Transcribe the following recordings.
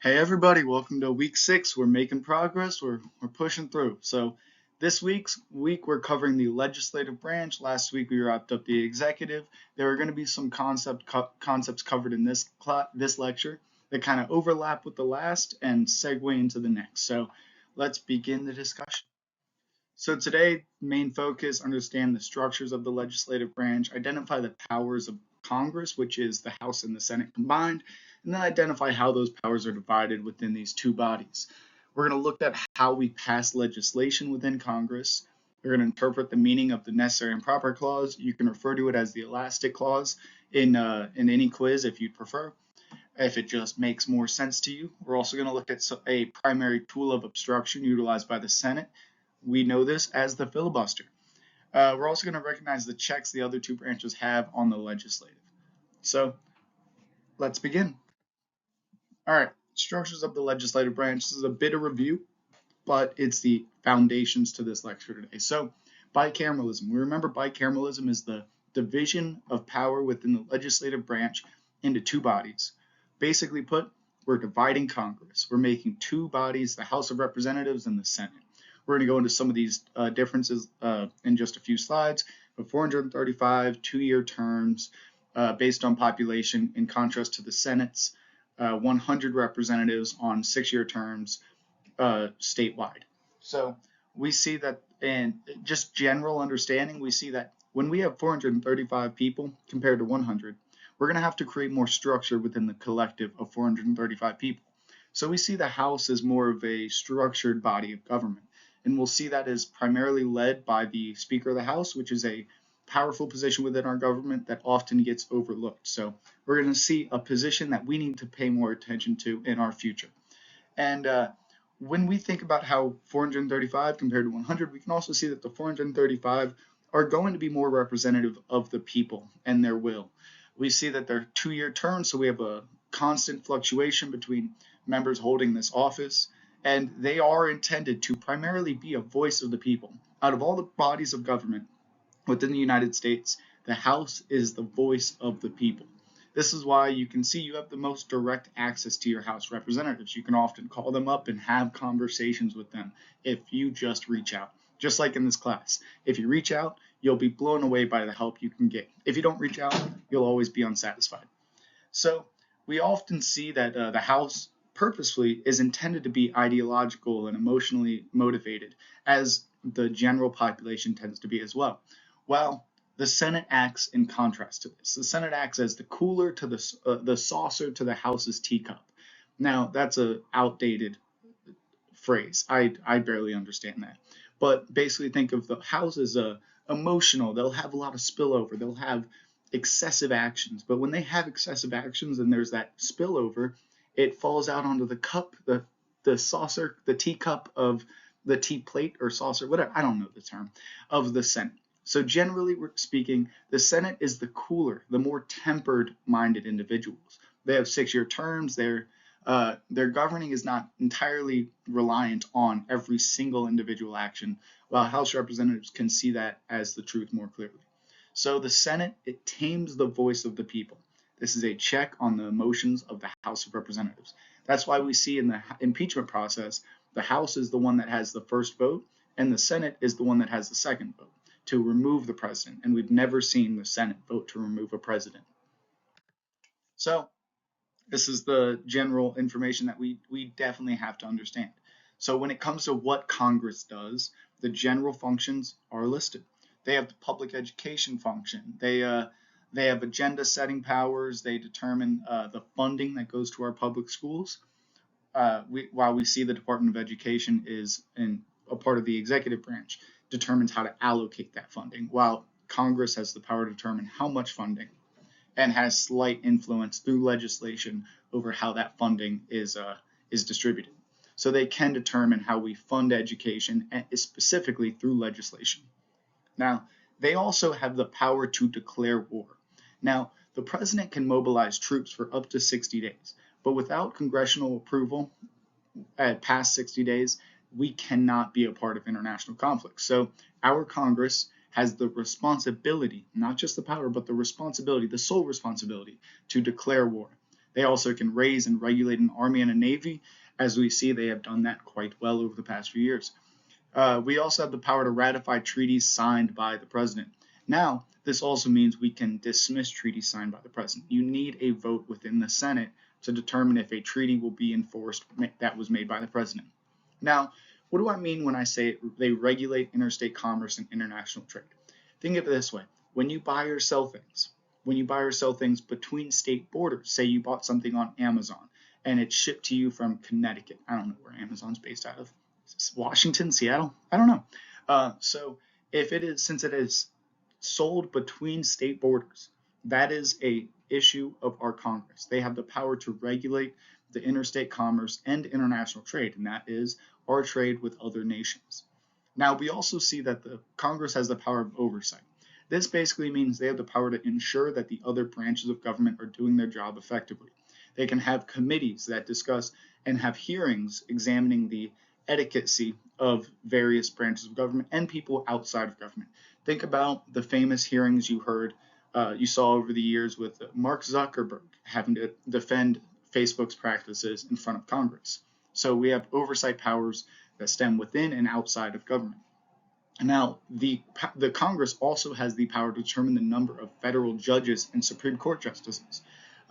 Hey everybody, welcome to week 6. We're making progress, we're pushing through. So this week we're covering the legislative branch. Last week we wrapped up the executive. There are going to be some concepts covered in this lecture that kind of overlap with the last and segue into the next. So let's begin the discussion. So today, main focus, understand the structures of the legislative branch, identify the powers of Congress, which is the House and the Senate combined, and then identify how those powers are divided within these two bodies. We're going to look at how we pass legislation within Congress. We're going to interpret the meaning of the necessary and proper clause. You can refer to it as the elastic clause in any quiz if you'd prefer, if it just makes more sense to you. We're also going to look at a primary tool of obstruction utilized by the Senate. We know this as the filibuster. We're also going to recognize the checks the other two branches have on the legislative. So let's begin. All right, structures of the legislative branch. This is a bit of review, but it's the foundations to this lecture today. So bicameralism. We remember bicameralism is the division of power within the legislative branch into two bodies. Basically put, we're dividing Congress. We're making two bodies, the House of Representatives and the Senate. We're going to go into some of these differences in just a few slides. But 435 two-year terms based on population, in contrast to the Senate's 100 representatives on 6-year terms statewide. So we see that in just general understanding, we see that when we have 435 people compared to 100, we're going to have to create more structure within the collective of 435 people. So we see the House as more of a structured body of government. And we'll see that is primarily led by the Speaker of the House, which is a powerful position within our government that often gets overlooked. So we're going to see a position that we need to pay more attention to in our future. And when we think about how 435 compared to 100, we can also see that the 435 are going to be more representative of the people and their will. We see that they're two-year terms, so we have a constant fluctuation between members holding this office, and they are intended to primarily be a voice of the people. Out of all the bodies of government within the United States, the House is the voice of the people. This is why you can see you have the most direct access to your House representatives. You can often call them up and have conversations with them if you just reach out. Just like in this class, if you reach out, you'll be blown away by the help you can get. If you don't reach out, you'll always be unsatisfied. So we often see that the House purposefully is intended to be ideological and emotionally motivated, as the general population tends to be as well. Well, the Senate acts in contrast to this. The Senate acts as the cooler to the saucer to the House's teacup. Now, that's a outdated phrase. I barely understand that. But basically think of the House as emotional. They'll have a lot of spillover. They'll have excessive actions. But when they have excessive actions and there's that spillover, it falls out onto the cup, the saucer, the teacup of the tea plate or saucer, whatever, I don't know the term, of the Senate. So generally speaking, the Senate is the cooler, the more tempered-minded individuals. They have 6-year terms. Their governing is not entirely reliant on every single individual action, while House representatives can see that as the truth more clearly. So the Senate, it tames the voice of the people. This is a check on the emotions of the House of Representatives. That's why we see in the impeachment process, the House is the one that has the first vote, and the Senate is the one that has the second vote to remove the president. And we've never seen the Senate vote to remove a president. So this is the general information that we definitely have to understand. So when it comes to what Congress does, the general functions are listed. They have the public education function. They have agenda setting powers. They determine the funding that goes to our public schools. While we see the Department of Education is a part of the executive branch, determines how to allocate that funding, while Congress has the power to determine how much funding and has slight influence through legislation over how that funding is distributed. So they can determine how we fund education, and specifically through legislation. Now, they also have the power to declare war. Now, the president can mobilize troops for up to 60 days, but without congressional approval past 60 days, we cannot be a part of international conflicts. So our Congress has the responsibility, not just the power, but the responsibility, the sole responsibility to declare war. They also can raise and regulate an army and a navy. As we see, they have done that quite well over the past few years. We also have the power to ratify treaties signed by the president. Now, this also means we can dismiss treaties signed by the president. You need a vote within the Senate to determine if a treaty will be enforced that was made by the president. Now, what do I mean when I say they regulate interstate commerce and international trade? Think of it this way. When you buy or sell things between state borders, say you bought something on Amazon and it's shipped to you from Connecticut. I don't know where Amazon's based out of. Washington, Seattle? I don't know. So if it is, since it is sold between state borders, that is a issue of our Congress. They have the power to regulate the interstate commerce and international trade, and that is our trade with other nations. Now, we also see that the Congress has the power of oversight. This basically means they have the power to ensure that the other branches of government are doing their job effectively. They can have committees that discuss and have hearings examining the etiquette of various branches of government and people outside of government. Think about the famous hearings you saw over the years with Mark Zuckerberg having to defend Facebook's practices in front of Congress. So we have oversight powers that stem within and outside of government. Now, the Congress also has the power to determine the number of federal judges and Supreme Court justices.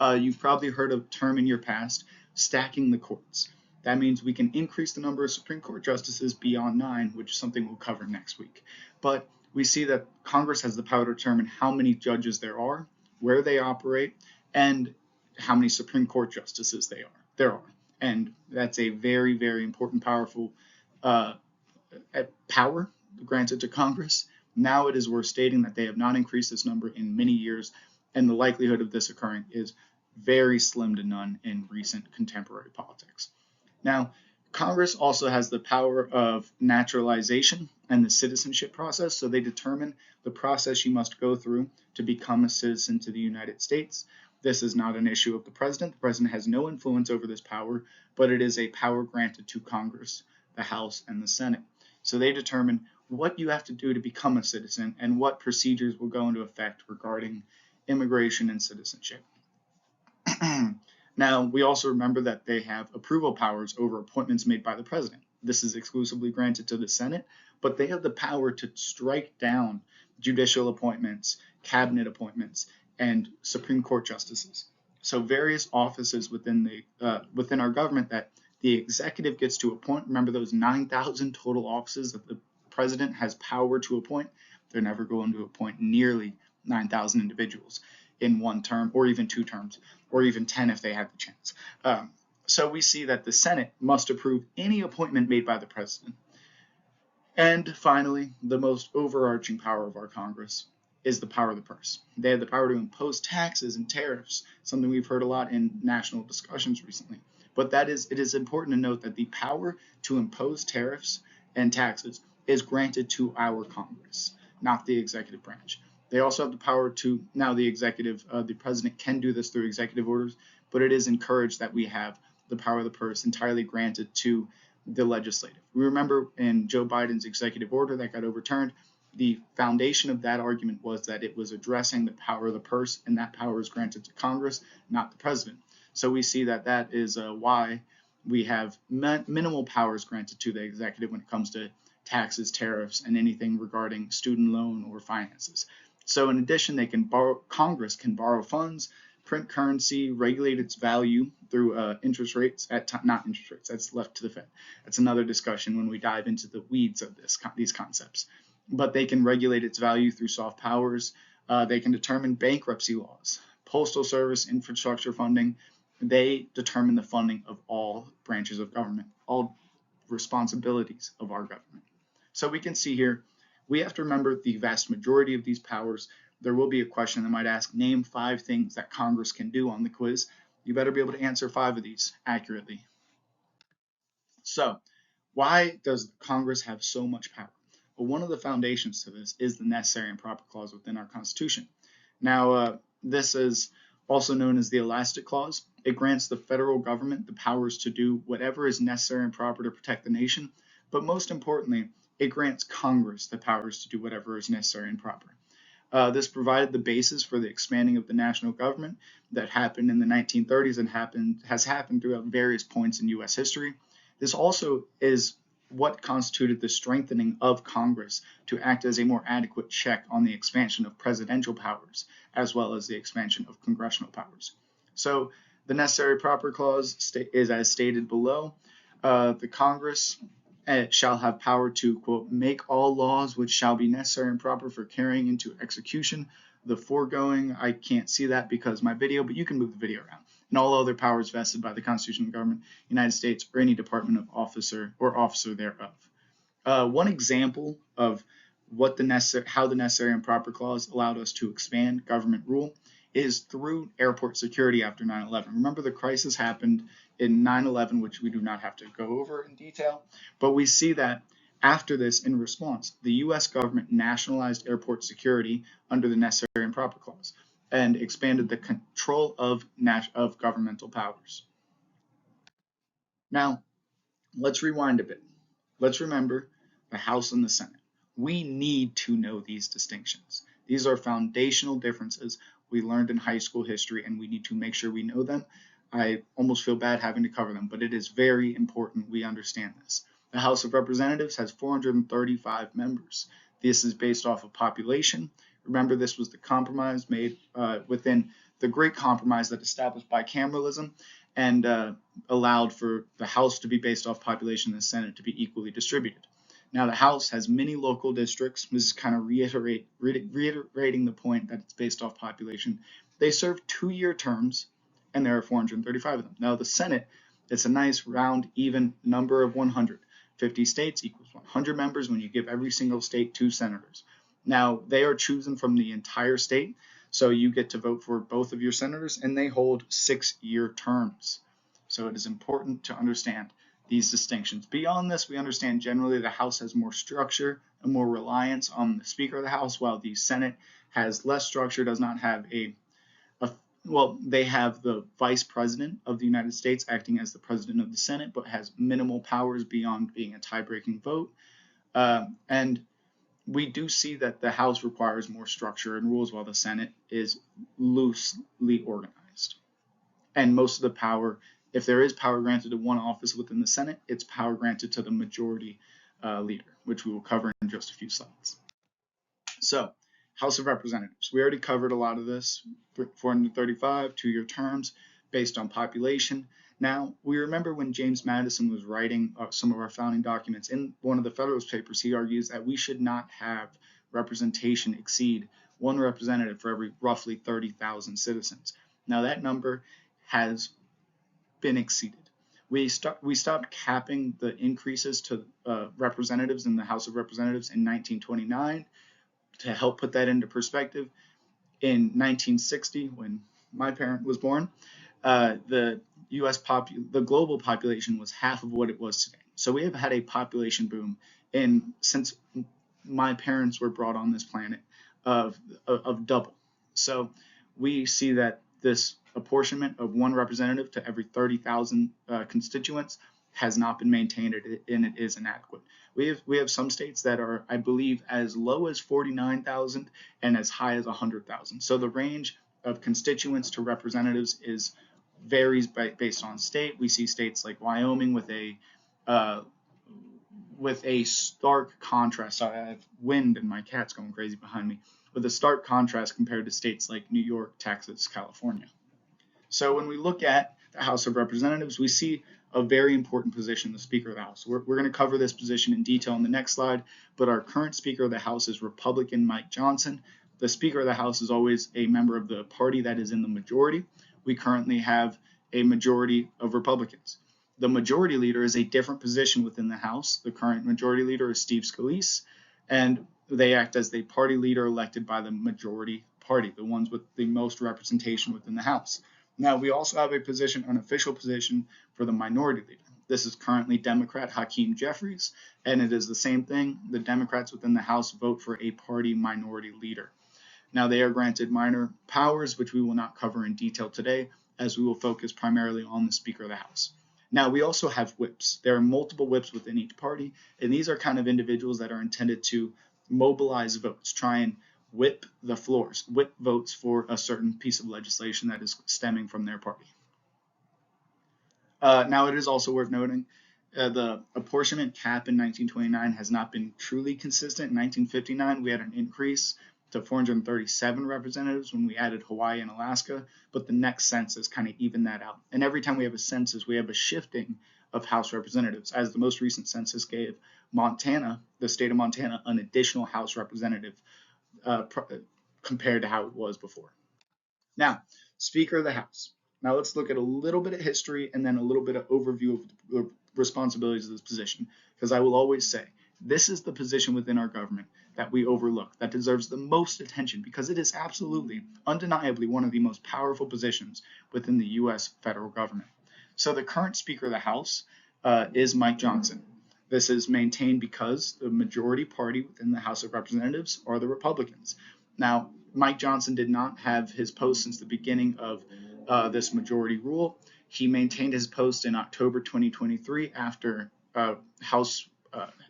You've probably heard of term in your past, stacking the courts. That means we can increase the number of Supreme Court justices beyond 9, which is something we'll cover next week. But we see that Congress has the power to determine how many judges there are, where they operate, and how many Supreme Court justices there are. And that's a very, very important, powerful power granted to Congress. Now it is worth stating that they have not increased this number in many years, and the likelihood of this occurring is very slim to none in recent contemporary politics. Now, Congress also has the power of naturalization and the citizenship process, so they determine the process you must go through to become a citizen to the United States. This is not an issue of the president. The president has no influence over this power, but it is a power granted to Congress, the House, and the Senate. So they determine what you have to do to become a citizen and what procedures will go into effect regarding immigration and citizenship. Now, we also remember that they have approval powers over appointments made by the president. This is exclusively granted to the Senate, but they have the power to strike down judicial appointments, cabinet appointments, and Supreme Court justices. So various offices within our government that the executive gets to appoint. Remember those 9,000 total offices that the president has power to appoint? They're never going to appoint nearly 9,000 individuals in one term, or even 2 terms, or even 10 if they have the chance. So we see that the Senate must approve any appointment made by the president. And finally, the most overarching power of our Congress is the power of the purse. They have the power to impose taxes and tariffs, something we've heard a lot in national discussions recently. But it is important to note that the power to impose tariffs and taxes is granted to our Congress, not the executive branch. They also have the power to, now the president can do this through executive orders, but it is encouraged that we have the power of the purse entirely granted to the legislative. We remember in Joe Biden's executive order that got overturned, the foundation of that argument was that it was addressing the power of the purse, and that power is granted to Congress, not the president. So we see that is why we have minimal powers granted to the executive when it comes to taxes, tariffs, and anything regarding student loan or finances. So in addition, Congress can borrow funds, print currency, regulate its value through interest rates, not interest rates, that's left to the Fed. That's another discussion when we dive into the weeds of these concepts. But they can regulate its value through soft powers. They can determine bankruptcy laws, postal service, infrastructure funding. They determine the funding of all branches of government, all responsibilities of our government. So we can see here, we have to remember the vast majority of these powers. There will be a question that might ask, name 5 things that Congress can do on the quiz. You better be able to answer 5 of these accurately. So, why does Congress have so much power? Well, one of the foundations to this is the necessary and proper clause within our Constitution. Now, this is also known as the elastic clause. It grants the federal government the powers to do whatever is necessary and proper to protect the nation, but most importantly, it grants Congress the powers to do whatever is necessary and proper. This provided the basis for the expanding of the national government that happened in the 1930s and has happened throughout various points in U.S. history. This also is what constituted the strengthening of Congress to act as a more adequate check on the expansion of presidential powers, as well as the expansion of congressional powers. So the necessary proper clause is as stated below. The Congress shall have power to, quote, make all laws which shall be necessary and proper for carrying into execution the foregoing. I can't see that because my video, but you can move the video around. And all other powers vested by the Constitution of the Government, United States, or any department of officer or officer thereof. One example of how the necessary and proper clause allowed us to expand government rule is through airport security after 9/11. Remember, the crisis happened in 9/11, which we do not have to go over in detail, but we see that after this, in response, the U.S. government nationalized airport security under the necessary and proper clause and expanded the control of governmental powers. Now, let's rewind a bit. Let's remember the House and the Senate. We need to know these distinctions. These are foundational differences we learned in high school history, and we need to make sure we know them. I almost feel bad having to cover them, but it is very important we understand this. The House of Representatives has 435 members. This is based off of population. Remember, this was the compromise made within the Great Compromise that established bicameralism and allowed for the House to be based off population and the Senate to be equally distributed. Now, the House has many local districts. This is kind of reiterating the point that it's based off population. They serve 2-year terms, and there are 435 of them. Now, the Senate, it's a nice round, even number of 100. 50 states equals 100 members when you give every single state 2 senators. Now, they are chosen from the entire state, so you get to vote for both of your senators, and they hold 6-year terms. So it is important to understand these distinctions. Beyond this, we understand generally the House has more structure and more reliance on the Speaker of the House, while the Senate has less structure, does not have they have the Vice President of the United States acting as the President of the Senate, but has minimal powers beyond being a tie-breaking vote. And we do see that the House requires more structure and rules, while the Senate is loosely organized. And most of the power, if there is power granted to one office within the Senate, it's power granted to the majority leader, which we will cover in just a few slides. So, House of Representatives. We already covered a lot of this. 435, 2-year terms based on population. Now, we remember when James Madison was writing some of our founding documents, in one of the Federalist Papers, he argues that we should not have representation exceed 1 representative for every roughly 30,000 citizens. Now, that number has been exceeded. We stopped capping the increases to representatives in the House of Representatives in 1929. To help put that into perspective, in 1960, when my parent was born, the global population was half of what it was today. So we have had a population boom since my parents were brought on this planet of double. So we see that this apportionment of 1 representative to every 30,000 constituents has not been maintained, and it is inadequate. We have some states that are, I believe, as low as 49,000 and as high as 100,000. So the range of constituents to representatives varies based on state. We see states like Wyoming with a stark contrast. Sorry, I have wind and my cat's going crazy behind me. With a stark contrast compared to states like New York, Texas, California. So when we look at the House of Representatives, we see a very important position, the Speaker of the House. We're going to cover this position in detail in the next slide, but our current Speaker of the House is Republican Mike Johnson. The Speaker of the House is always a member of the party that is in the majority. We currently have a majority of Republicans. The majority leader is a different position within the House. The current majority leader is Steve Scalise, and they act as the party leader elected by the majority party, the ones with the most representation within the House. Now, we also have an official position for the minority leader. This is currently Democrat Hakeem Jeffries, and it is the same thing. The Democrats within the House vote for a party minority leader. Now, they are granted minor powers, which we will not cover in detail today, as we will focus primarily on the Speaker of the House. Now, we also have whips. There are multiple whips within each party, and these are kind of individuals that are intended to mobilize votes, try and whip the floors, whip votes for a certain piece of legislation that is stemming from their party. Now, it is also worth noting the apportionment cap in 1929 has not been truly consistent. In 1959, we had an increase to 437 representatives when we added Hawaii and Alaska, but the next census kind of evened that out. And every time we have a census, we have a shifting of House representatives, as the most recent census gave Montana, the state of Montana, an additional House representative compared to how it was before. Now, Speaker of the House. Now let's look at a little bit of history and then a little bit of overview of the responsibilities of this position, because I will always say this is the position within our government that we overlook, that deserves the most attention, because it is absolutely, undeniably one of the most powerful positions within the U.S. federal government. So the current Speaker of the House is Mike Johnson. This is maintained because the majority party within the House of Representatives are the Republicans. Now, Mike Johnson did not have his post since the beginning of this majority rule. He maintained his post in October 2023 after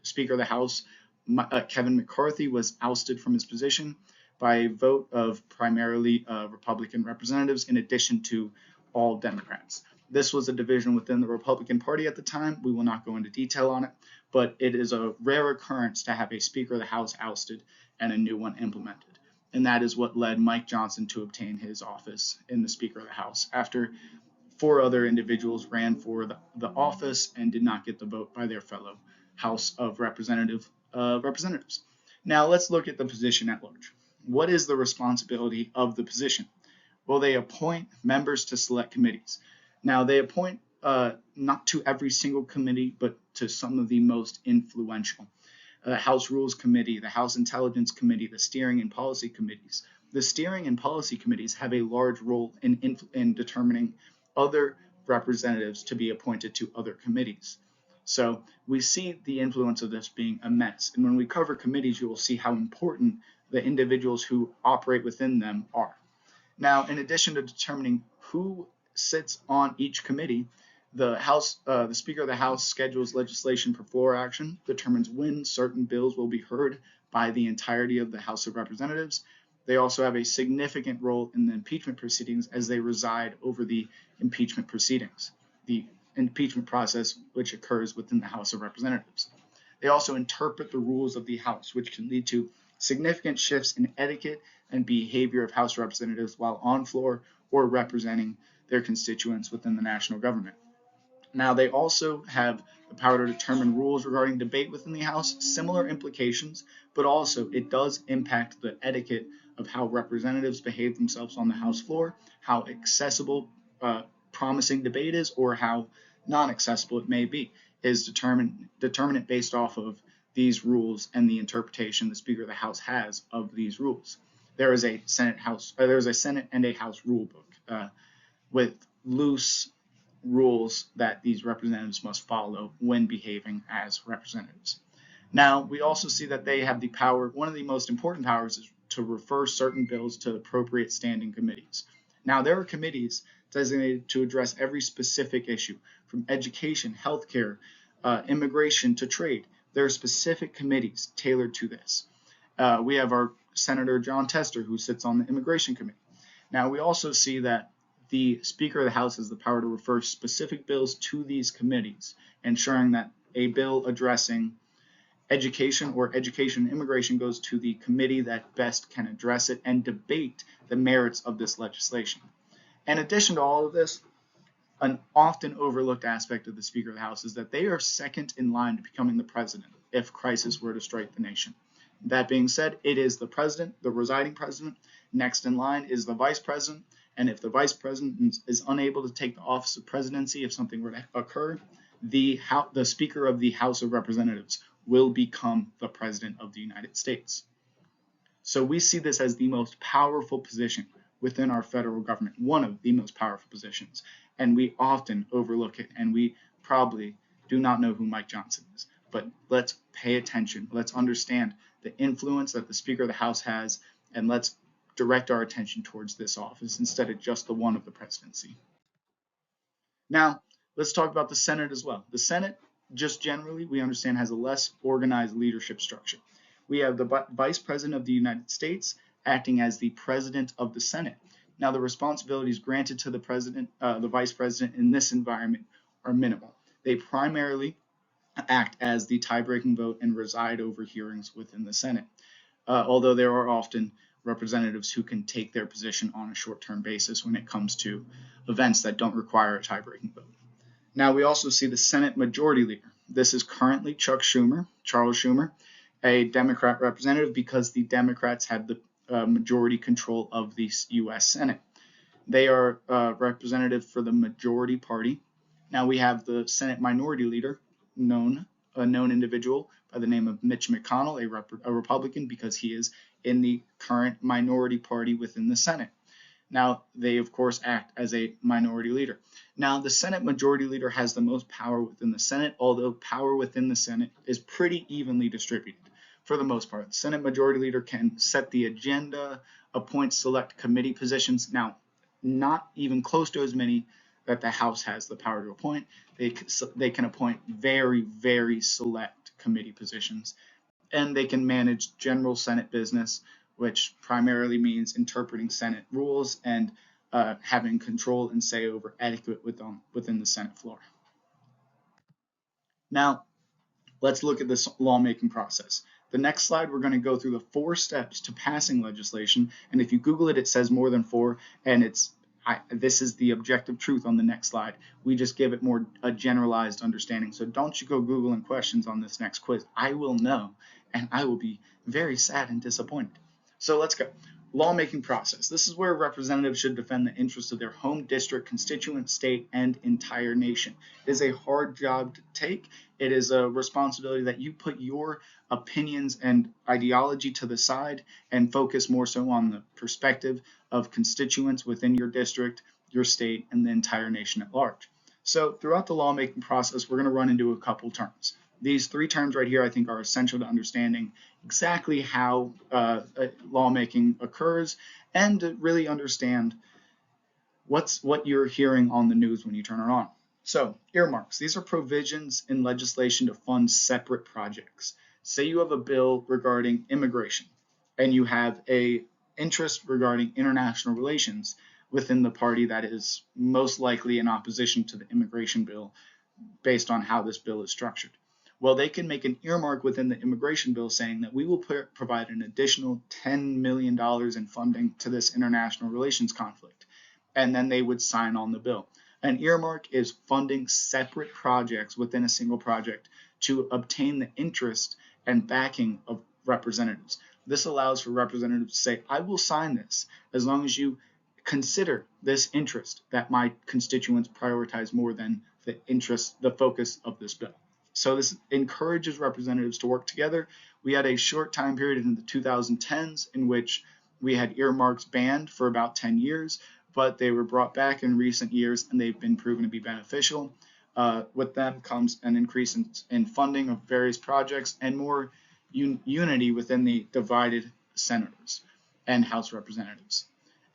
Speaker of the House Kevin McCarthy was ousted from his position by a vote of primarily Republican representatives in addition to all Democrats. This was a division within the Republican Party at the time. We will not go into detail on it, but it is a rare occurrence to have a Speaker of the House ousted and a new one implemented. And that is what led Mike Johnson to obtain his office in the Speaker of the House after 4 other individuals ran for the office and did not get the vote by their fellow House of Representatives. Now let's look at the position at large. What is the responsibility of the position? Well, they appoint members to select committees. Now they appoint not to every single committee, but to some of the most influential. The House Rules Committee, the House Intelligence Committee, the Steering and Policy Committees. The Steering and Policy Committees have a large role in determining other representatives to be appointed to other committees. So we see the influence of this being immense. And when we cover committees, you will see how important the individuals who operate within them are. Now, in addition to determining who sits on each committee, the Speaker of the House schedules legislation for floor action, determines when certain bills will be heard by the entirety of the House of Representatives. They also have a significant role in the impeachment proceedings as they reside over the impeachment proceedings, the impeachment process which occurs within the House of Representatives. They also interpret the rules of the House, which can lead to significant shifts in etiquette and behavior of House representatives while on floor or representing their constituents within the national government. Now, they also have the power to determine rules regarding debate within the House, similar implications, but also it does impact the etiquette of how representatives behave themselves on the House floor, how accessible promising debate is, or how non-accessible it may be, is determine it based off of these rules and the interpretation the Speaker of the House has of these rules. There is a Senate and a House rule book with loose rules that these representatives must follow when behaving as representatives. Now, we also see that they have the power, one of the most important powers is to refer certain bills to appropriate standing committees. Now, there are committees designated to address every specific issue, from education, healthcare, immigration to trade. There are specific committees tailored to this. We have our Senator Jon Tester, who sits on the Immigration Committee. Now, we also see that the Speaker of the House has the power to refer specific bills to these committees, ensuring that a bill addressing education or education and immigration goes to the committee that best can address it and debate the merits of this legislation. In addition to all of this, an often overlooked aspect of the Speaker of the House is that they are second in line to becoming the president if crisis were to strike the nation. That being said, it is the president, the residing president. Next in line is the vice president. And if the vice president is unable to take the office of presidency, if something were to occur, the Speaker of the House of Representatives will become the President of the United States. So we see this as the most powerful position within our federal government, one of the most powerful positions. And we often overlook it, and we probably do not know who Mike Johnson is. But let's pay attention. Let's understand the influence that the Speaker of the House has, and let's direct our attention towards this office instead of just the one of the presidency. Now, let's talk about the Senate as well. The Senate, just generally, we understand has a less organized leadership structure. We have the Vice President of the United States acting as the president of the Senate. Now, the responsibilities granted to the president, the vice president in this environment are minimal. They primarily act as the tie-breaking vote and preside over hearings within the Senate, although there are often representatives who can take their position on a short-term basis when it comes to events that don't require a tie-breaking vote. Now, we also see the Senate Majority Leader. This is currently Charles Schumer, a Democrat representative, because the Democrats have the majority control of the U.S. Senate. They are representative for the majority party. Now we have the Senate Minority Leader, a known individual by the name of Mitch McConnell, a Republican, because he is in the current minority party within the Senate. Now, they, of course, act as a minority leader. Now, the Senate Majority Leader has the most power within the Senate, although power within the Senate is pretty evenly distributed for the most part. The Senate Majority Leader can set the agenda, appoint select committee positions. Now, not even close to as many that the House has the power to appoint. They can appoint very, very select committee positions, and they can manage general Senate business, which primarily means interpreting Senate rules and having control and say over etiquette within the Senate floor. Now, let's look at this lawmaking process. The next slide, we're going to go through the 4 steps to passing legislation, and if you Google it, it says more than 4, and this is the objective truth on the next slide. We just give it more a generalized understanding. So don't you go Googling questions on this next quiz. I will know, and I will be very sad and disappointed. So let's go. Lawmaking process. This is where representatives should defend the interests of their home district, constituent, state, and entire nation. It is a hard job to take. It is a responsibility that you put your opinions and ideology to the side and focus more so on the perspective of constituents within your district, your state, and the entire nation at large. So throughout the lawmaking process, we're going to run into a couple terms. These 3 terms right here, I think, are essential to understanding exactly how lawmaking occurs and to really understand what you're hearing on the news when you turn it on. So, earmarks. These are provisions in legislation to fund separate projects. Say you have a bill regarding immigration and you have an interest regarding international relations within the party that is most likely in opposition to the immigration bill based on how this bill is structured. Well, they can make an earmark within the immigration bill saying that we will provide an additional $10 million in funding to this international relations conflict, and then they would sign on the bill. An earmark is funding separate projects within a single project to obtain the interest and backing of representatives. This allows for representatives to say, I will sign this as long as you consider this interest that my constituents prioritize more than the focus of this bill. So this encourages representatives to work together. We had a short time period in the 2010s in which we had earmarks banned for about 10 years, but they were brought back in recent years and they've been proven to be beneficial. With them comes an increase in funding of various projects and more unity within the divided senators and House representatives.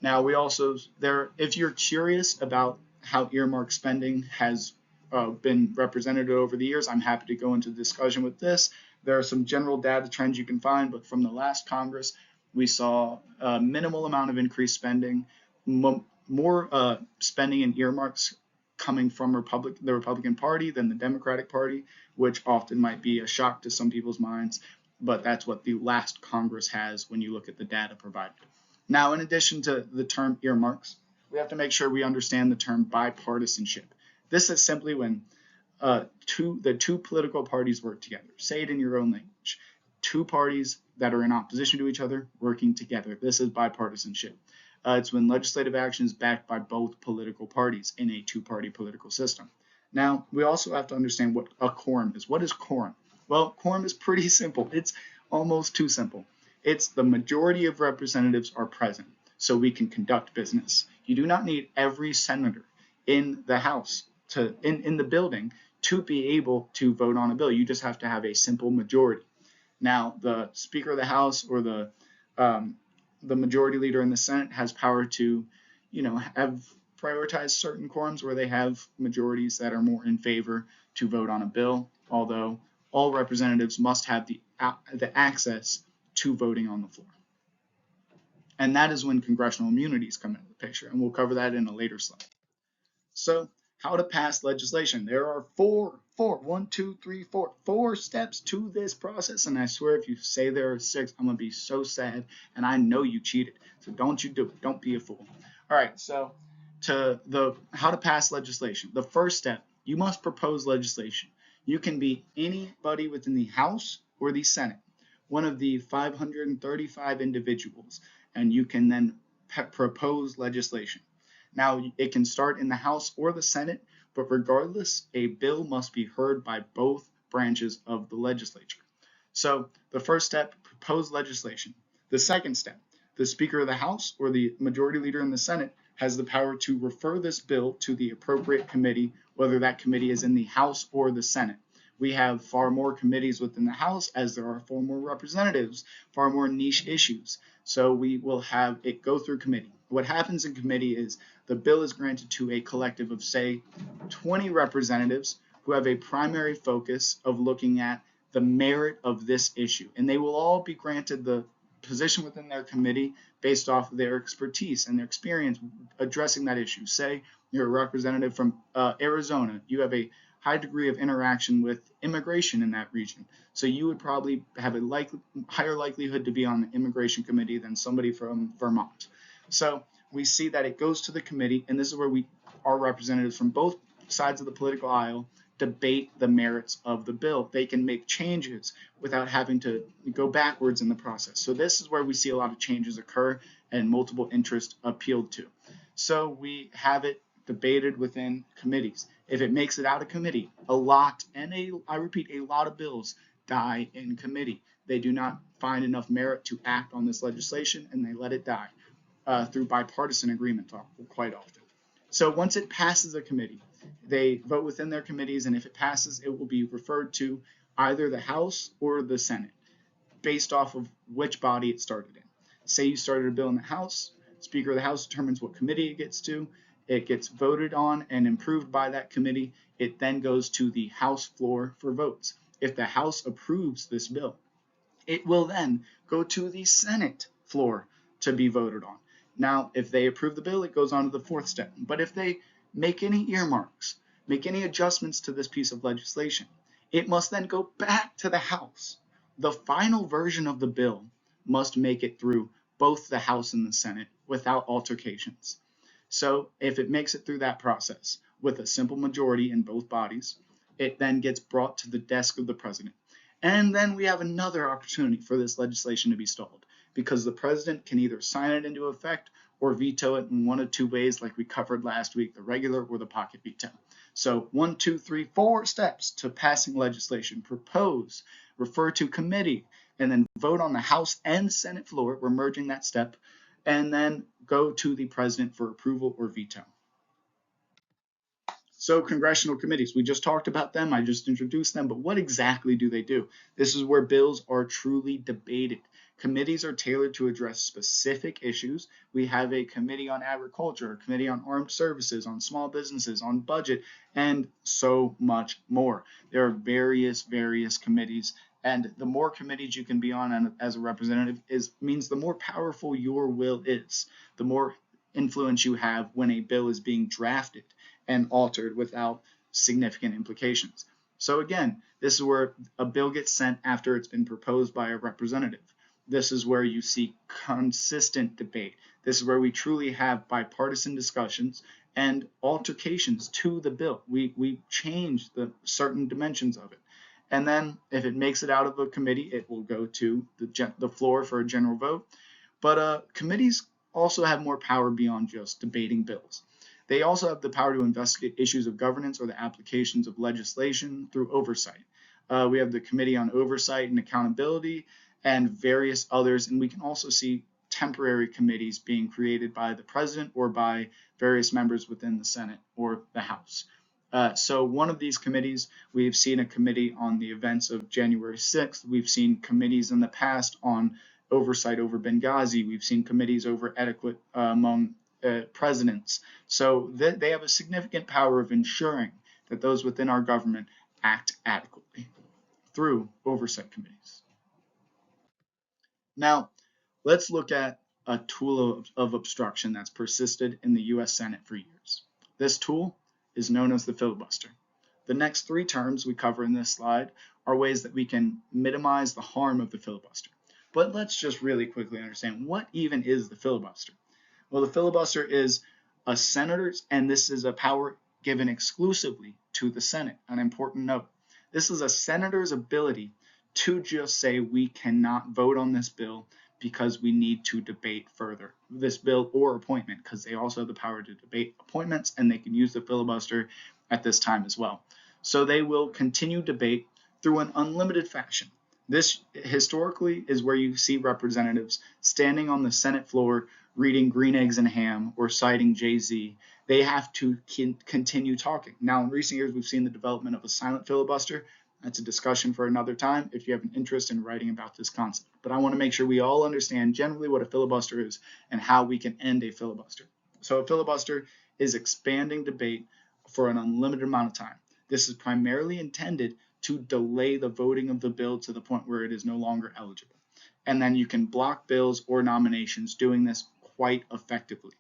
Now, if you're curious about how earmark spending has been represented over the years, I'm happy to go into discussion with this. There are some general data trends you can find, but from the last Congress, we saw a minimal amount of increased spending, more spending in earmarks coming from the Republican Party than the Democratic Party, which often might be a shock to some people's minds, but that's what the last Congress has when you look at the data provided. Now, in addition to the term earmarks, we have to make sure we understand the term bipartisanship. This is simply when the two political parties work together. Say it in your own language. 2 parties that are in opposition to each other working together. This is bipartisanship. It's when legislative action is backed by both political parties in a 2-party political system. Now, we also have to understand what a quorum is. What is quorum? Well, quorum is pretty simple. It's almost too simple. It's the majority of representatives are present, so we can conduct business. You do not need every senator in the House in the building to be able to vote on a bill. You just have to have a simple majority. Now, the Speaker of the House or the Majority Leader in the Senate has power to, have prioritized certain quorums where they have majorities that are more in favor to vote on a bill, although all representatives must have the access to voting on the floor. And that is when congressional immunities come into the picture, and we'll cover that in a later slide. So, how to pass legislation. There are four steps to this process, and I swear if you say there are 6, I'm gonna be so sad, and I know you cheated. So don't you do it. Don't be a fool. All right, so how to pass legislation. The first step, you must propose legislation. You can be anybody within the House or the Senate, one of the 535 individuals, and you can then propose legislation. Now, it can start in the House or the Senate, but regardless, a bill must be heard by both branches of the legislature. So, the first step, propose legislation. The second step, the Speaker of the House or the Majority Leader in the Senate has the power to refer this bill to the appropriate committee, whether that committee is in the House or the Senate. We have far more committees within the House as there are far more representatives, far more niche issues. So we will have it go through committee. What happens in committee is the bill is granted to a collective of, say, 20 representatives who have a primary focus of looking at the merit of this issue. And they will all be granted the position within their committee based off of their expertise and their experience addressing that issue. Say you're a representative from Arizona, you have a high degree of interaction with immigration in that region. So you would probably have a higher likelihood to be on the immigration committee than somebody from Vermont. So we see that it goes to the committee, and this is where our representatives from both sides of the political aisle debate the merits of the bill. They can make changes without having to go backwards in the process. So this is where we see a lot of changes occur and multiple interests appealed to. So we have it debated within committees. If it makes it out of committee, I repeat, a lot of bills die in committee. They do not find enough merit to act on this legislation, and they let it die through bipartisan agreement quite often. So once it passes a committee, they vote within their committees, and if it passes, it will be referred to either the House or the Senate, based off of which body it started in. Say you started a bill in the House, Speaker of the House determines what committee it gets to, it gets voted on and improved by that committee, it then goes to the House floor for votes. If the House approves this bill, it will then go to the Senate floor to be voted on. Now, if they approve the bill, it goes on to the fourth step. But if they make any earmarks, make any adjustments to this piece of legislation, it must then go back to the House. The final version of the bill must make it through both the House and the Senate without altercations. So if it makes it through that process with a simple majority in both bodies, it then gets brought to the desk of the president. And then we have another opportunity for this legislation to be stalled, because the president can either sign it into effect or veto it in one of two ways, like we covered last week, the regular or the pocket veto. So 1, 2, 3, 4 steps to passing legislation: propose, refer to committee, and then vote on the House and Senate floor. We're merging that step, and then go to the president for approval or veto. So congressional committees, we just talked about them, I just introduced them, but what exactly do they do? This is where bills are truly debated. Committees are tailored to address specific issues. We have a committee on agriculture, a committee on armed services, on small businesses, on budget, and so much more. There are various committees, and the more committees you can be on as a representative means the more powerful your will is, the more influence you have when a bill is being drafted and altered without significant implications. So again, this is where a bill gets sent after it's been proposed by a representative. This is where you see consistent debate. This is where we truly have bipartisan discussions and altercations to the bill. We change the certain dimensions of it. And then if it makes it out of a committee, it will go to the floor for a general vote. But committees also have more power beyond just debating bills. They also have the power to investigate issues of governance or the applications of legislation through oversight. We have the Committee on Oversight and Accountability and various others, and we can also see temporary committees being created by the president or by various members within the Senate or the House. So one of these committees, we've seen a committee on the events of January 6th. We've seen committees in the past on oversight over Benghazi. We've seen committees over etiquette among presidents. So they have a significant power of ensuring that those within our government act adequately through oversight committees. Now, let's look at a tool of obstruction that's persisted in the U.S. Senate for years. This tool is known as the filibuster. The next three terms we cover in this slide are ways that we can minimize the harm of the filibuster. But let's just really quickly understand, what even is the filibuster? Well, the filibuster is a senator's, and this is a power given exclusively to the Senate, an important note. This is a senator's ability to just say we cannot vote on this bill because we need to debate further this bill or appointment, because they also have the power to debate appointments, and they can use the filibuster at this time as well. So they will continue debate through an unlimited fashion. This historically is where you see representatives standing on the Senate floor reading Green Eggs and Ham or citing Jay-Z. They have to continue talking. Now, in recent years, we've seen the development of a silent filibuster. That's a discussion for another time if you have an interest in writing about this concept. But I want to make sure we all understand generally what a filibuster is and how we can end a filibuster. So a filibuster is expanding debate for an unlimited amount of time. This is primarily intended to delay the voting of the bill to the point where it is no longer eligible. And then you can block bills or nominations doing this quite effectively.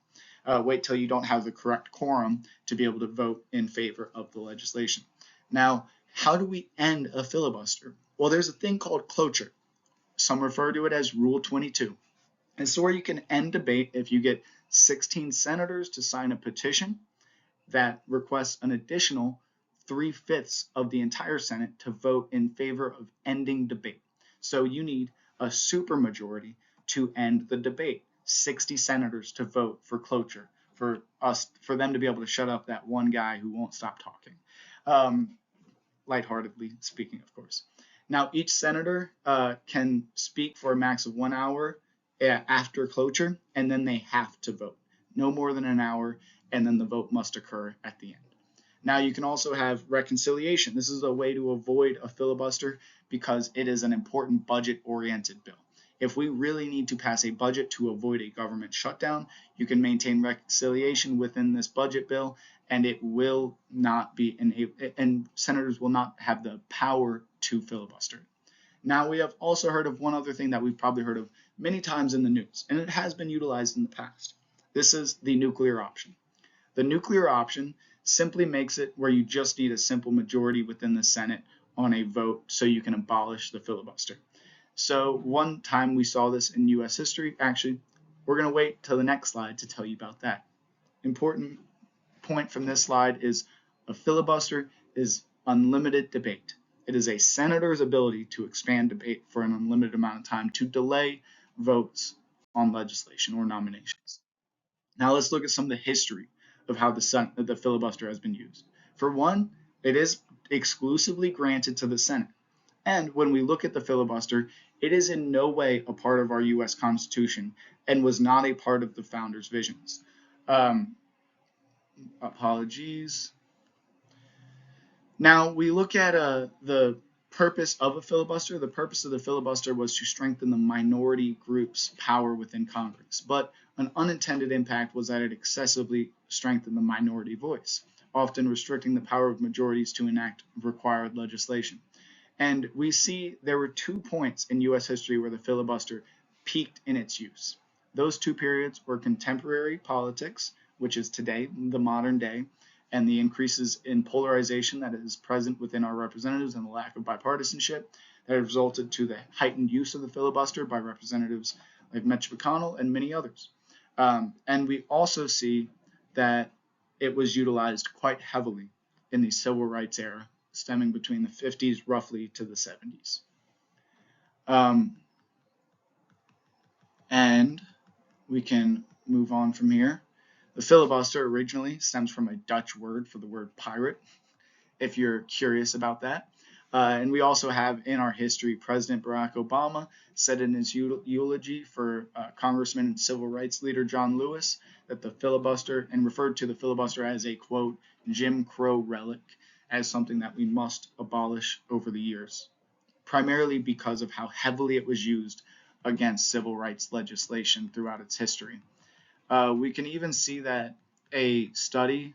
Wait till you don't have the correct quorum to be able to vote in favor of the legislation. Now, how do we end a filibuster? Well, there's a thing called cloture. Some refer to it as Rule 22. And so where you can end debate if you get 16 senators to sign a petition that requests an additional 3/5 of the entire Senate to vote in favor of ending debate. So you need a supermajority to end the debate. 60 senators to vote for cloture, for them to be able to shut up that one guy who won't stop talking. Lightheartedly speaking, of course. Now, each senator can speak for a max of 1 hour after cloture, and then they have to vote. No more than an hour, and then the vote must occur at the end. Now, you can also have reconciliation. This is a way to avoid a filibuster because it is an important budget-oriented bill. If we really need to pass a budget to avoid a government shutdown, you can maintain reconciliation within this budget bill, and it will not be and senators will not have the power to filibuster. Now, we have also heard of one other thing that we've probably heard of many times in the news, and it has been utilized in the past. This is the nuclear option. The nuclear option simply makes it where you just need a simple majority within the Senate on a vote so you can abolish the filibuster. So one time we saw this in U.S. history. Actually, we're going to wait till the next slide to tell you about that. Important point from this slide is a filibuster is unlimited debate. It is a senator's ability to expand debate for an unlimited amount of time to delay votes on legislation or nominations. Now let's look at some of the history of how the filibuster has been used. For one, it is exclusively granted to the Senate. And when we look at the filibuster, it is in no way a part of our U.S. Constitution and was not a part of the founders' visions. Apologies. Now, we look at the purpose of a filibuster. The purpose of the filibuster was to strengthen the minority group's power within Congress. But an unintended impact was that it excessively strengthened the minority voice, often restricting the power of majorities to enact required legislation. And we see there were 2 points in U.S. history where the filibuster peaked in its use. Those 2 periods were contemporary politics, which is today, the modern day, and the increases in polarization that is present within our representatives and the lack of bipartisanship that have resulted to the heightened use of the filibuster by representatives like Mitch McConnell and many others. And we also see that it was utilized quite heavily in the civil rights era, stemming between the 50s roughly to the 70s. And we can move on from here. The filibuster originally stems from a Dutch word for the word pirate, if you're curious about that. And we also have in our history, President Barack Obama said in his eulogy for Congressman and civil rights leader John Lewis that the filibuster, and referred to the filibuster as a, quote, Jim Crow relic, as something that we must abolish over the years, primarily because of how heavily it was used against civil rights legislation throughout its history. We can even see that a study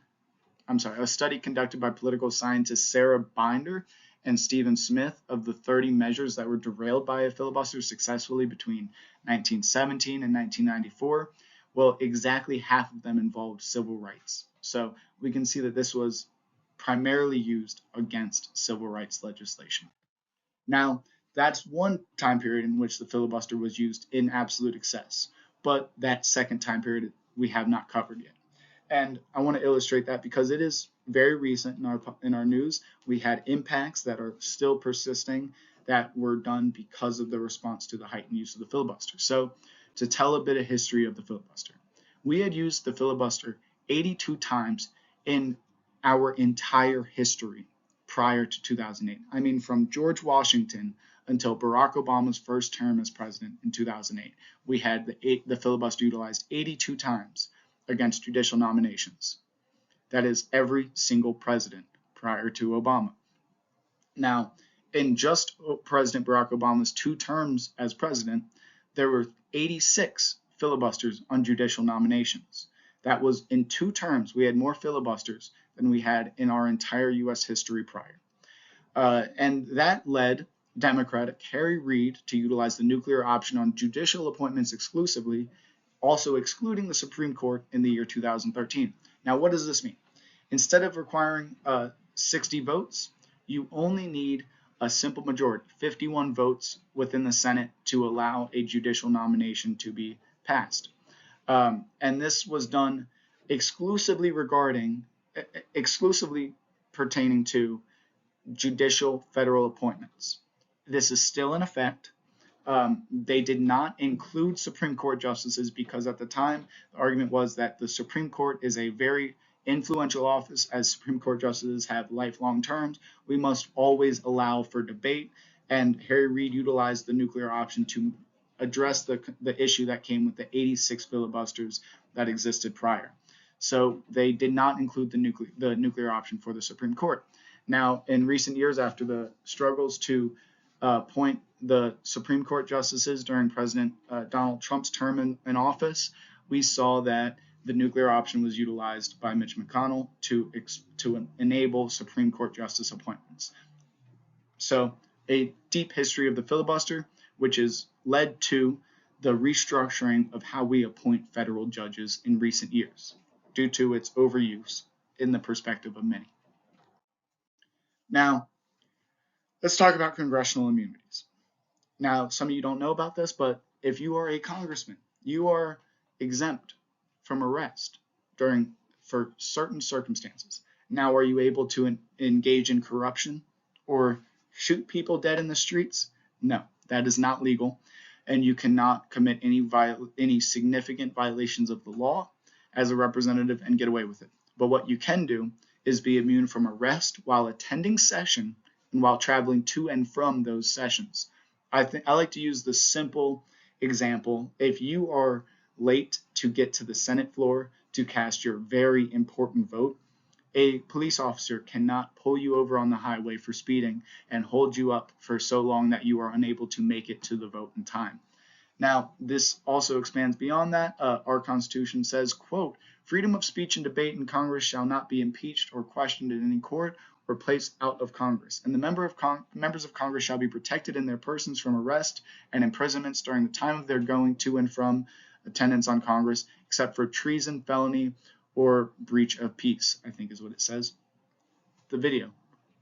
conducted by political scientist Sarah Binder and Stephen Smith of the 30 measures that were derailed by a filibuster successfully between 1917 and 1994, well, exactly half of them involved civil rights. So we can see that this was primarily used against civil rights legislation. Now, that's one time period in which the filibuster was used in absolute excess, but that second time period we have not covered yet. And I want to illustrate that because it is very recent in our news. We had impacts that are still persisting that were done because of the response to the heightened use of the filibuster. So, to tell a bit of history of the filibuster, we had used the filibuster 82 times in our entire history prior to 2008. I mean, from George Washington until Barack Obama's first term as president in 2008, we had the filibuster utilized 82 times against judicial nominations. That is every single president prior to Obama. Now, in just President Barack Obama's 2 terms as president, there were 86 filibusters on judicial nominations. That was in 2 terms, we had more filibusters than we had in our entire U.S. history prior. And that led Democrat Harry Reid to utilize the nuclear option on judicial appointments exclusively, also excluding the Supreme Court in the year 2013. Now, what does this mean? Instead of requiring 60 votes, you only need a simple majority, 51 votes within the Senate, to allow a judicial nomination to be passed. And this was done exclusively pertaining to judicial federal appointments. This is still in effect. They did not include Supreme Court justices because at the time the argument was that the Supreme Court is a very influential office, as Supreme Court justices have lifelong terms. We must always allow for debate, and Harry Reid utilized the nuclear option to address the issue that came with the 86 filibusters that existed prior. So they did not include the nuclear option for the Supreme Court. Now, in recent years, after the struggles to appoint the Supreme Court justices during President Donald Trump's term in office, we saw that the nuclear option was utilized by Mitch McConnell to enable Supreme Court justice appointments. So, a deep history of the filibuster, which has led to the restructuring of how we appoint federal judges in recent years, due to its overuse in the perspective of many. Now, let's talk about congressional immunities. Now, some of you don't know about this, but if you are a congressman, you are exempt from arrest for certain circumstances. Now, are you able to engage in corruption or shoot people dead in the streets? No, that is not legal, and you cannot commit any significant violations of the law as a representative and get away with it. But what you can do is be immune from arrest while attending session and while traveling to and from those sessions. I like to use the simple example. If you are late to get to the Senate floor to cast your very important vote, a police officer cannot pull you over on the highway for speeding and hold you up for so long that you are unable to make it to the vote in time. Now, this also expands beyond that. Our Constitution says, quote, "Freedom of speech and debate in Congress shall not be impeached or questioned in any court or placed out of Congress. And the members of Congress shall be protected in their persons from arrest and imprisonments during the time of their going to and from attendance on Congress, except for treason, felony, or breach of peace," I think is what it says. The video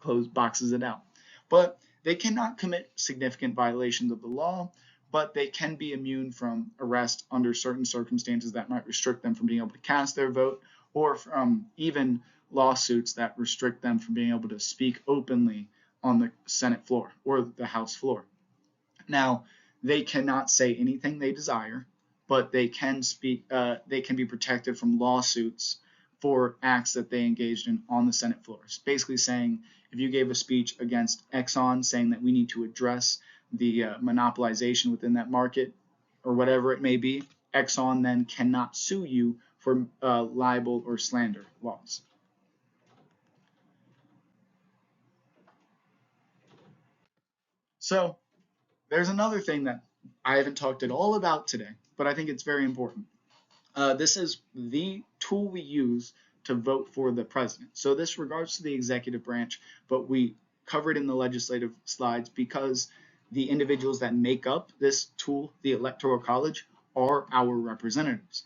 boxes it out. But they cannot commit significant violations of the law, but they can be immune from arrest under certain circumstances that might restrict them from being able to cast their vote, or from even lawsuits that restrict them from being able to speak openly on the Senate floor or the House floor. Now, they cannot say anything they desire, but they can speak. They can be protected from lawsuits for acts that they engaged in on the Senate floor. It's basically saying, if you gave a speech against Exxon saying that we need to address the monopolization within that market or whatever it may be, Exxon then cannot sue you for libel or slander laws. So there's another thing that I haven't talked at all about today, but I think it's very important. This is the tool we use to vote for the president. So this regards to the executive branch, but we covered in the legislative slides because the individuals that make up this tool, the Electoral College, are our representatives.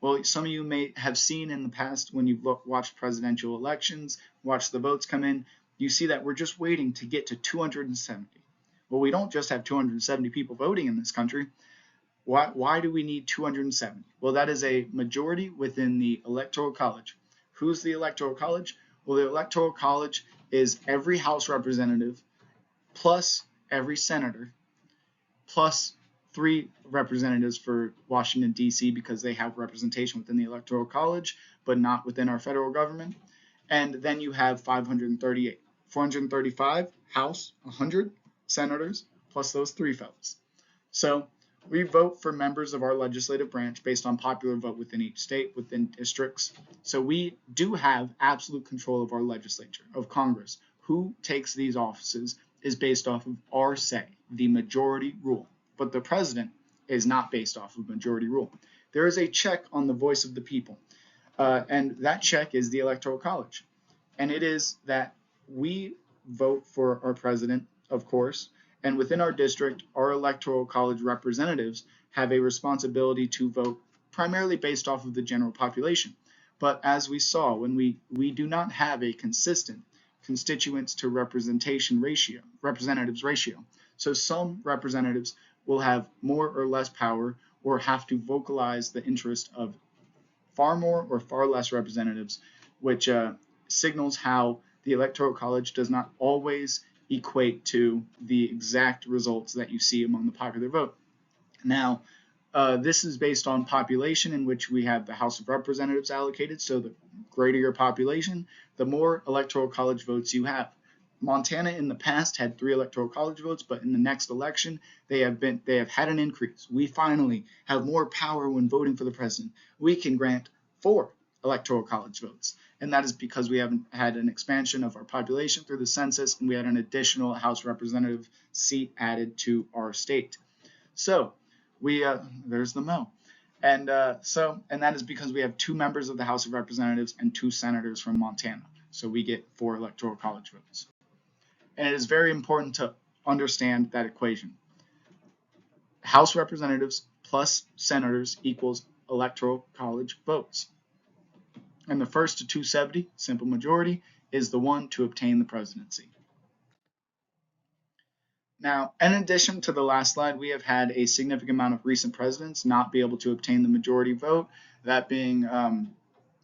Well, some of you may have seen in the past when you've watched presidential elections, watched the votes come in, you see that we're just waiting to get to 270. Well, we don't just have 270 people voting in this country. Why do we need 270? Well, that is a majority within the Electoral College. Who's the Electoral College? Well, the Electoral College is every House representative plus every senator plus 3 representatives for Washington, D.C. because they have representation within the Electoral College, but not within our federal government. And then you have 538, 435 House, 100 senators, plus those 3 fellows. So we vote for members of our legislative branch based on popular vote within each state, within districts. So we do have absolute control of our legislature, of Congress. Who takes these offices is based off of our say, the majority rule. But the president is not based off of majority rule. There is a check on the voice of the people, and that check is the Electoral College. And it is that we vote for our president, of course, and within our district, our Electoral College representatives have a responsibility to vote primarily based off of the general population. But as we saw, when we do not have a consistent constituents to representatives ratio. So some representatives will have more or less power or have to vocalize the interest of far more or far less representatives, which signals how the Electoral College does not always equate to the exact results that you see among the popular vote. Now, this is based on population, in which we have the House of Representatives allocated. So the greater your population, the more Electoral College votes you have. Montana in the past had 3 Electoral College votes, but in the next election, they have had an increase. We finally have more power when voting for the president. We can grant 4 Electoral College votes, and that is because we haven't had an expansion of our population through the census, and we had an additional House representative seat added to our state. So there's the Mo. And that is because we have 2 members of the House of Representatives and 2 senators from Montana. So we get 4 Electoral College votes. And it is very important to understand that equation. House representatives plus senators equals Electoral College votes. And the first to 270, simple majority, is the one to obtain the presidency. Now, in addition to the last slide, we have had a significant amount of recent presidents not be able to obtain the majority vote. That being,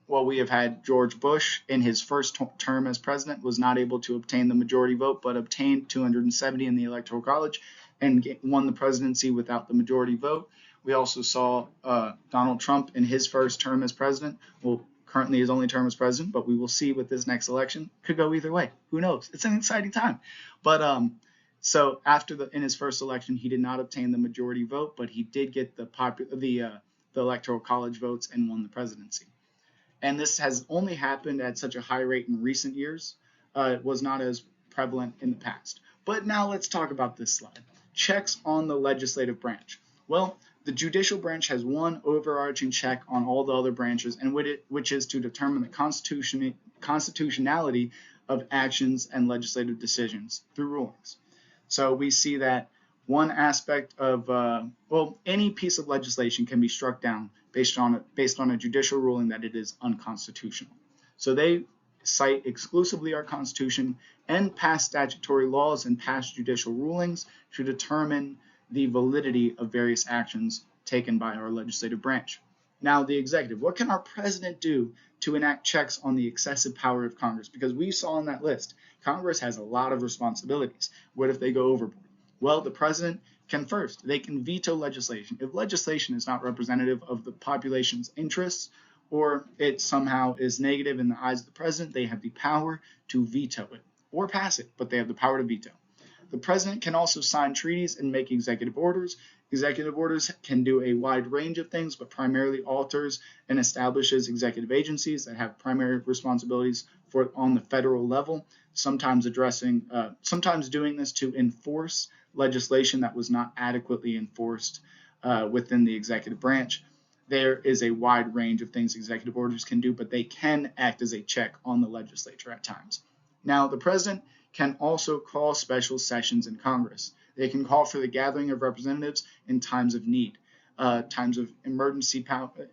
we have had George Bush in his first term as president was not able to obtain the majority vote, but obtained 270 in the Electoral College and won the presidency without the majority vote. We also saw Donald Trump in his first term as president. Well, currently his only term as president, but we will see with this next election. Could go either way. Who knows? It's an exciting time. But so in his first election, he did not obtain the majority vote, but he did get the Electoral College votes and won the presidency. And this has only happened at such a high rate in recent years. It was not as prevalent in the past. But now let's talk about this slide. Checks on the legislative branch. Well, the judicial branch has one overarching check on all the other branches, and which is to determine the constitutionality of actions and legislative decisions through rulings. So we see that one aspect of any piece of legislation can be struck down based on a judicial ruling that it is unconstitutional. So they cite exclusively our Constitution and past statutory laws and past judicial rulings to determine the validity of various actions taken by our legislative branch. Now, the executive. What can our president do to enact checks on the excessive power of Congress? Because we saw on that list, Congress has a lot of responsibilities. What if they go overboard? Well, the president can first, they can veto legislation. If legislation is not representative of the population's interests, or it somehow is negative in the eyes of the president, they have the power to veto it or pass it, but they have the power to veto. The president can also sign treaties and make executive orders. Executive orders can do a wide range of things, but primarily alters and establishes executive agencies that have primary responsibilities on the federal level, sometimes doing this to enforce legislation that was not adequately enforced within the executive branch. There is a wide range of things executive orders can do, but they can act as a check on the legislature at times. Now, the president can also call special sessions in Congress. They can call for the gathering of representatives in times of need, times of emergency,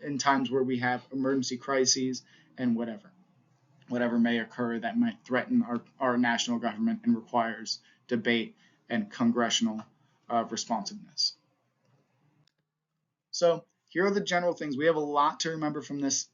in times where we have emergency crises and whatever may occur that might threaten our national government and requires debate and congressional responsiveness. So here are the general things. We have a lot to remember from this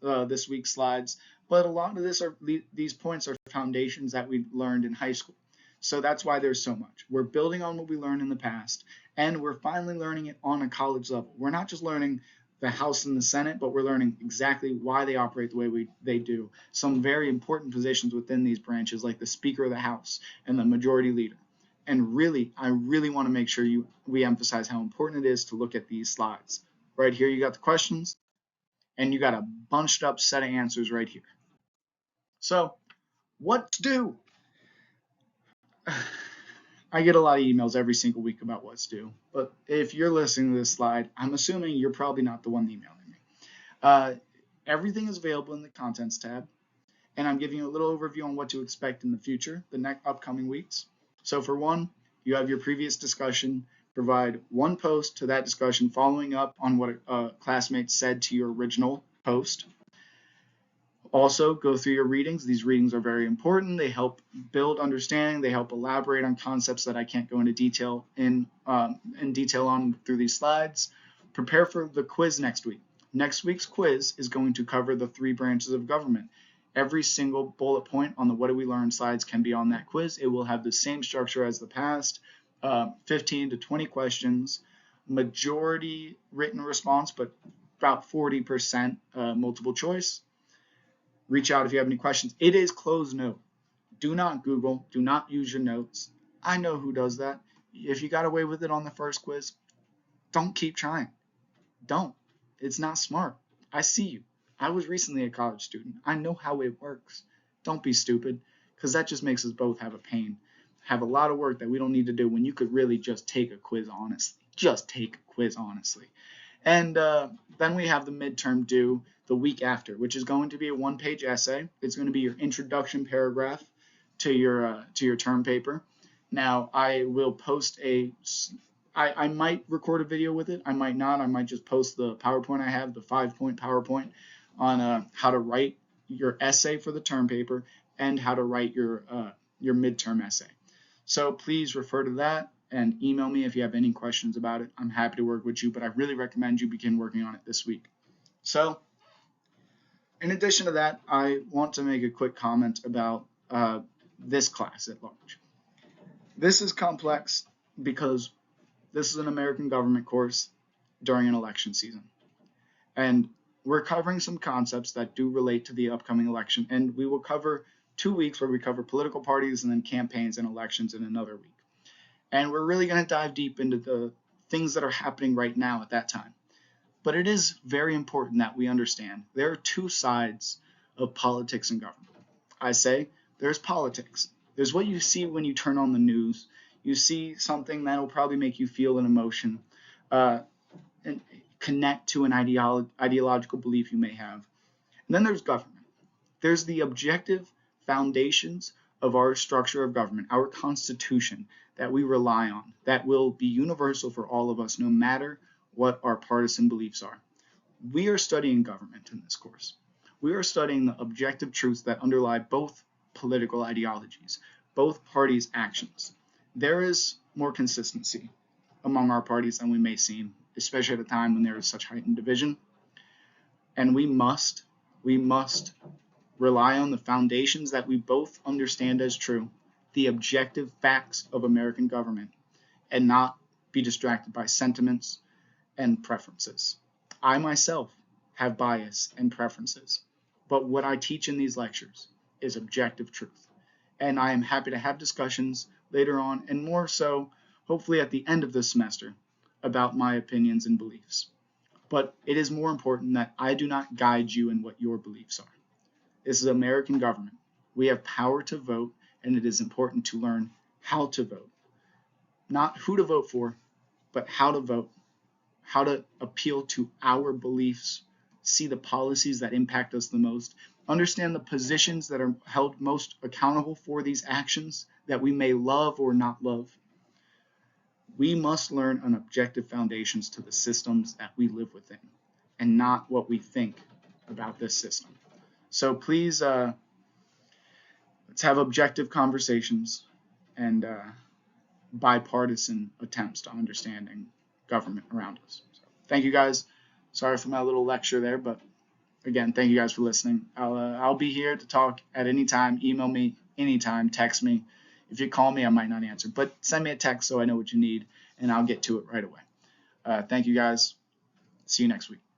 week's slides, but a lot of these points are foundations that we learned in high school. So that's why there's so much. We're building on what we learned in the past, and we're finally learning it on a college level. We're not just learning the House and the Senate, but we're learning exactly why they operate the way they do. Some very important positions within these branches, like the Speaker of the House and the Majority Leader. And really, I really want to make sure we emphasize how important it is to look at these slides. Right here, you got the questions, and you got a bunched up set of answers right here. So, what to do? I get a lot of emails every single week about what's due, but if you're listening to this slide, I'm assuming you're probably not the one emailing me. Everything is available in the Contents tab, and I'm giving you a little overview on what to expect in the future, the next upcoming weeks. So for one, you have your previous discussion. Provide one post to that discussion following up on what a classmate said to your original post. Also, go through your readings. These readings are very important. They help build understanding. They help elaborate on concepts that I can't go into detail on through these slides. Prepare for the quiz next week. Next week's quiz is going to cover the 3 branches of government. Every single bullet point on the What Do We Learn slides can be on that quiz. It will have the same structure as the past, 15 to 20 questions, majority written response, but about 40% multiple choice. Reach out if you have any questions. It is closed note. Do not Google. Do not use your notes. I know who does that. If you got away with it on the first quiz, don't keep trying. Don't. It's not smart. I see you. I was recently a college student. I know how it works. Don't be stupid, because that just makes us both have a lot of work that we don't need to do when you could really just take a quiz honestly. Just take a quiz honestly. And then we have the midterm due the week after, which is going to be a 1-page essay. It's going to be your introduction paragraph to your term paper. Now, I will post I might record a video with it. I might not. I might just post the PowerPoint I have, the 5-point PowerPoint on how to write your essay for the term paper and how to write your midterm essay. So please refer to that and email me if you have any questions about it. I'm happy to work with you, but I really recommend you begin working on it this week. So, in addition to that, I want to make a quick comment about this class at large. This is complex because this is an American government course during an election season. And we're covering some concepts that do relate to the upcoming election, and we will cover 2 weeks where we cover political parties and then campaigns and elections in another week. And we're really going to dive deep into the things that are happening right now at that time. But it is very important that we understand there are 2 sides of politics and government. I say there's politics. There's what you see when you turn on the news. You see something that will probably make you feel an emotion and connect to an ideological belief you may have. And then there's government. There's the objective foundations of our structure of government, our Constitution that we rely on, that will be universal for all of us, no matter what our partisan beliefs are. We are studying government in this course. We are studying the objective truths that underlie both political ideologies, both parties' actions. There is more consistency among our parties than we may seem, especially at a time when there is such heightened division. And we must rely on the foundations that we both understand as true, the objective facts of American government, and not be distracted by sentiments and preferences. I myself have bias and preferences, but what I teach in these lectures is objective truth. And I am happy to have discussions later on, and more so, hopefully at the end of this semester, about my opinions and beliefs. But it is more important that I do not guide you in what your beliefs are. This is American government. We have power to vote, and it is important to learn how to vote. Not who to vote for, but how to vote, how to appeal to our beliefs, see the policies that impact us the most, understand the positions that are held most accountable for these actions, that we may love or not love, we must learn an objective foundations to the systems that we live within, and not what we think about this system. So please, let's have objective conversations and bipartisan attempts to understanding government around us. So, thank you guys. Sorry for my little lecture there, but again, thank you guys for listening. I'll be here to talk at any time. Email me anytime. Text me. If you call me, I might not answer, but send me a text so I know what you need, and I'll get to it right away. Thank you guys. See you next week.